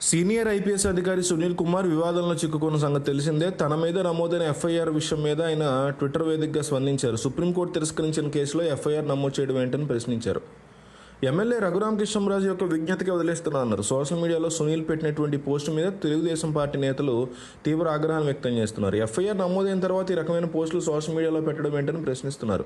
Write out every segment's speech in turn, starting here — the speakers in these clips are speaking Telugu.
సీనియర్ ఐపీఎస్ అధికారి సునీల్ కుమార్ వివాదంలో చిక్కుకున్న సంగతి తెలిసిందే. తన మీద నమోదైన ఎఫ్ఐఆర్ విషయం మీద ఆయన ట్విట్టర్ వేదికగా స్పందించారు. సుప్రీంకోర్టు తిరస్కరించిన కేసులో ఎఫ్ఐఆర్ నమోదు చేయడం ఏంటని ప్రశ్నించారు. ఎమ్మెల్యే రఘురామ కృష్ణంరాజు యొక్క విజ్ఞతకి వదిలేస్తున్నారు. సోషల్ మీడియాలో సునీల్ పెట్టినటువంటి పోస్టు మీద తెలుగుదేశం పార్టీ నేతలు తీవ్ర ఆగ్రహాన్ని వ్యక్తం చేస్తున్నారు. ఎఫ్ఐఆర్ నమోదైన తర్వాత ఈ రకమైన పోస్టులు సోషల్ మీడియాలో పెట్టడం ఏంటని ప్రశ్నిస్తున్నారు.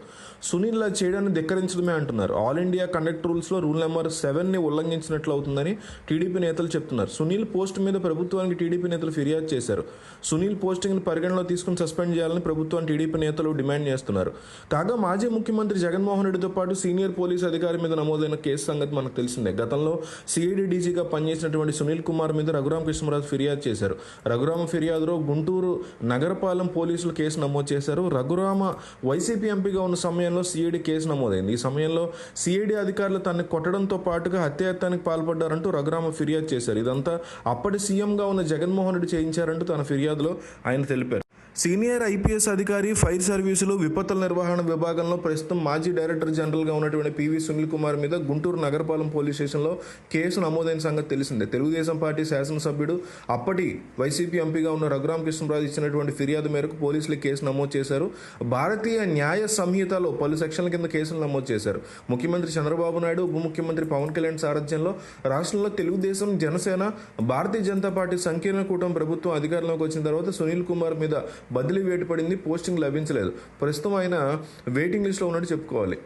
సునీల్ ఇలా చేయడాన్ని ధిక్కరించడమే అంటున్నారు. ఆల్ ఇండియా కండక్ట్ రూల్స్లో రూల్ నెంబర్ 7ని ఉల్లంఘించినట్లు అవుతుందని టీడీపీ నేతలు చెప్తున్నారు. సునీల్ పోస్ట్ మీద ప్రభుత్వానికి టీడీపీ నేతలు ఫిర్యాదు చేశారు. సునీల్ పోస్టింగ్ని పరిగణలో తీసుకుని సస్పెండ్ చేయాలని ప్రభుత్వాన్ని టీడీపీ నేతలు డిమాండ్ చేస్తున్నారు. కాగా మాజీ ముఖ్యమంత్రి జగన్మోహన్ రెడ్డితో పాటు సీనియర్ పోలీసు అధికారి మీద నమోదైన కేసు సంగతి మనకు తెలిసిందే. గతంలో సిఐడి డీజీగా పనిచేసినటువంటి సునీల్ కుమార్ మీద రఘురామ కృష్ణరాజు ఫిర్యాదు చేశారు. రఘురామ ఫిర్యాదులో గుంటూరు నగరపాలెం పోలీసులు కేసు నమోదు చేశారు. రఘురామ వైసీపీ ఎంపీగా ఉన్న సమయంలో సిఐడి కేసు నమోదైంది. ఈ సమయంలో సిఐడి అధికారులు తనని కొట్టడంతో పాటుగా హత్యాయత్నానికి పాల్పడ్డారంటూ రఘురామ ఫిర్యాదు చేశారు. ఇదంతా అప్పటి సీఎంగా ఉన్న జగన్మోహన్ రెడ్డి చేయించారంటూ తన ఫిర్యాదులో ఆయన తెలిపారు. సీనియర్ ఐపీఎస్ అధికారి, ఫైర్ సర్వీసులు, విపత్తుల నిర్వహణ విభాగంలో ప్రస్తుతం మాజీ డైరెక్టర్ జనరల్గా ఉన్నటువంటి పివి సునీల్ కుమార్ మీద గుంటూరు నగరపాలెం పోలీస్ స్టేషన్లో కేసు నమోదైన సంగతి తెలిసిందే. తెలుగుదేశం పార్టీ శాసనసభ్యుడు, అప్పటి వైసీపీ ఎంపీగా ఉన్న రఘురామ కృష్ణరాజు ఇచ్చినటువంటి ఫిర్యాదు మేరకు పోలీసులు కేసు నమోదు చేశారు. భారతీయ న్యాయ సంహితలో పలు సెక్షన్ల కింద కేసులు నమోదు చేశారు. ముఖ్యమంత్రి చంద్రబాబు నాయుడు, ఉప ముఖ్యమంత్రి పవన్ కళ్యాణ్ సారథ్యంలో రాష్ట్రంలో తెలుగుదేశం, జనసేన, భారతీయ జనతా పార్టీ సంకీర్ణ కూటమి ప్రభుత్వం అధికారంలోకి వచ్చిన తర్వాత సునీల్ కుమార్ మీద బదిలీ వేటు పడింది. పోస్టింగ్ లభించలేదు. ప్రస్తుతం ఆయన వెయిటింగ్ లిస్ట్లో ఉన్నట్టు చెప్పుకోవాలి.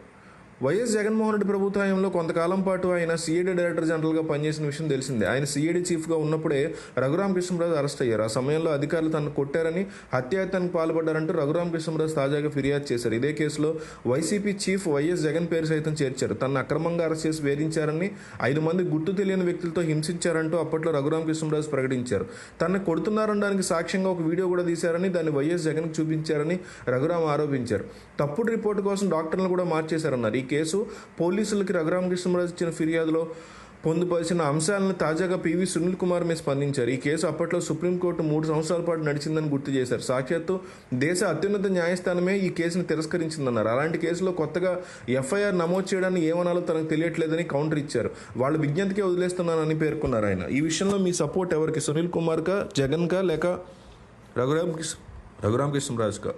వైఎస్ జగన్మోహన్ రెడ్డి ప్రభుత్వంలో కొంతకాలం పాటు ఆయన సిఐడి డైరెక్టర్ జనరల్గా పనిచేసిన విషయం తెలిసిందే. ఆయన సిఐడి చీఫ్గా ఉన్నప్పుడే రఘురామ కృష్ణరాజు అరెస్ట్ అయ్యారు. ఆ సమయంలో అధికారులు తనను కొట్టారని, హత్యాయత్నానికి పాల్పడ్డారంటూ రఘురామ కృష్ణరాజు తాజాగా ఫిర్యాదు చేశారు. ఇదే కేసులో వైసీపీ చీఫ్ వైఎస్ జగన్ పేరు సైతం చేర్చారు. తనను అక్రమంగా అరెస్ట్ చేసి వేధించారని, 5 మంది గుర్తు తెలియని వ్యక్తులతో హింసించారంటూ అప్పట్లో రఘురామ కృష్ణరాజు ప్రకటించారు. తనను కొడుతున్నారనడానికి సాక్ష్యంగా ఒక వీడియో కూడా తీశారని, దాన్ని వైఎస్ జగన్కి చూపించారని రఘురామ ఆరోపించారు. తప్పుడు రిపోర్టు కోసం డాక్టర్లను కూడా మార్చేశారన్నారు. ఈ కేసు పోలీసులకి రఘురామ కృష్ణరాజు ఇచ్చిన ఫిర్యాదులో పొందుపరిచిన అంశాలను తాజాగా పివి సునీల్ కుమార్ మీద స్పందించారు. ఈ కేసు అప్పట్లో సుప్రీంకోర్టు 3 సంవత్సరాల పాటు నడిచిందని గుర్తు చేశారు. సాక్షాత్తు దేశ అత్యున్నత న్యాయస్థానమే ఈ కేసును తిరస్కరించిందన్నారు. అలాంటి కేసులో కొత్తగా ఎఫ్ఐఆర్ నమోదు చేయడాన్ని ఏమనాలో తనకు తెలియట్లేదని కౌంటర్ ఇచ్చారు. వాళ్ళ విజ్ఞతకే వదిలేస్తున్నానని పేర్కొన్నారు ఆయన. ఈ విషయంలో మీ సపోర్ట్ ఎవరికి? సునీల్ కుమార్కా, జగన్కా, లేక రఘురామ కృష్ణరాజుకా?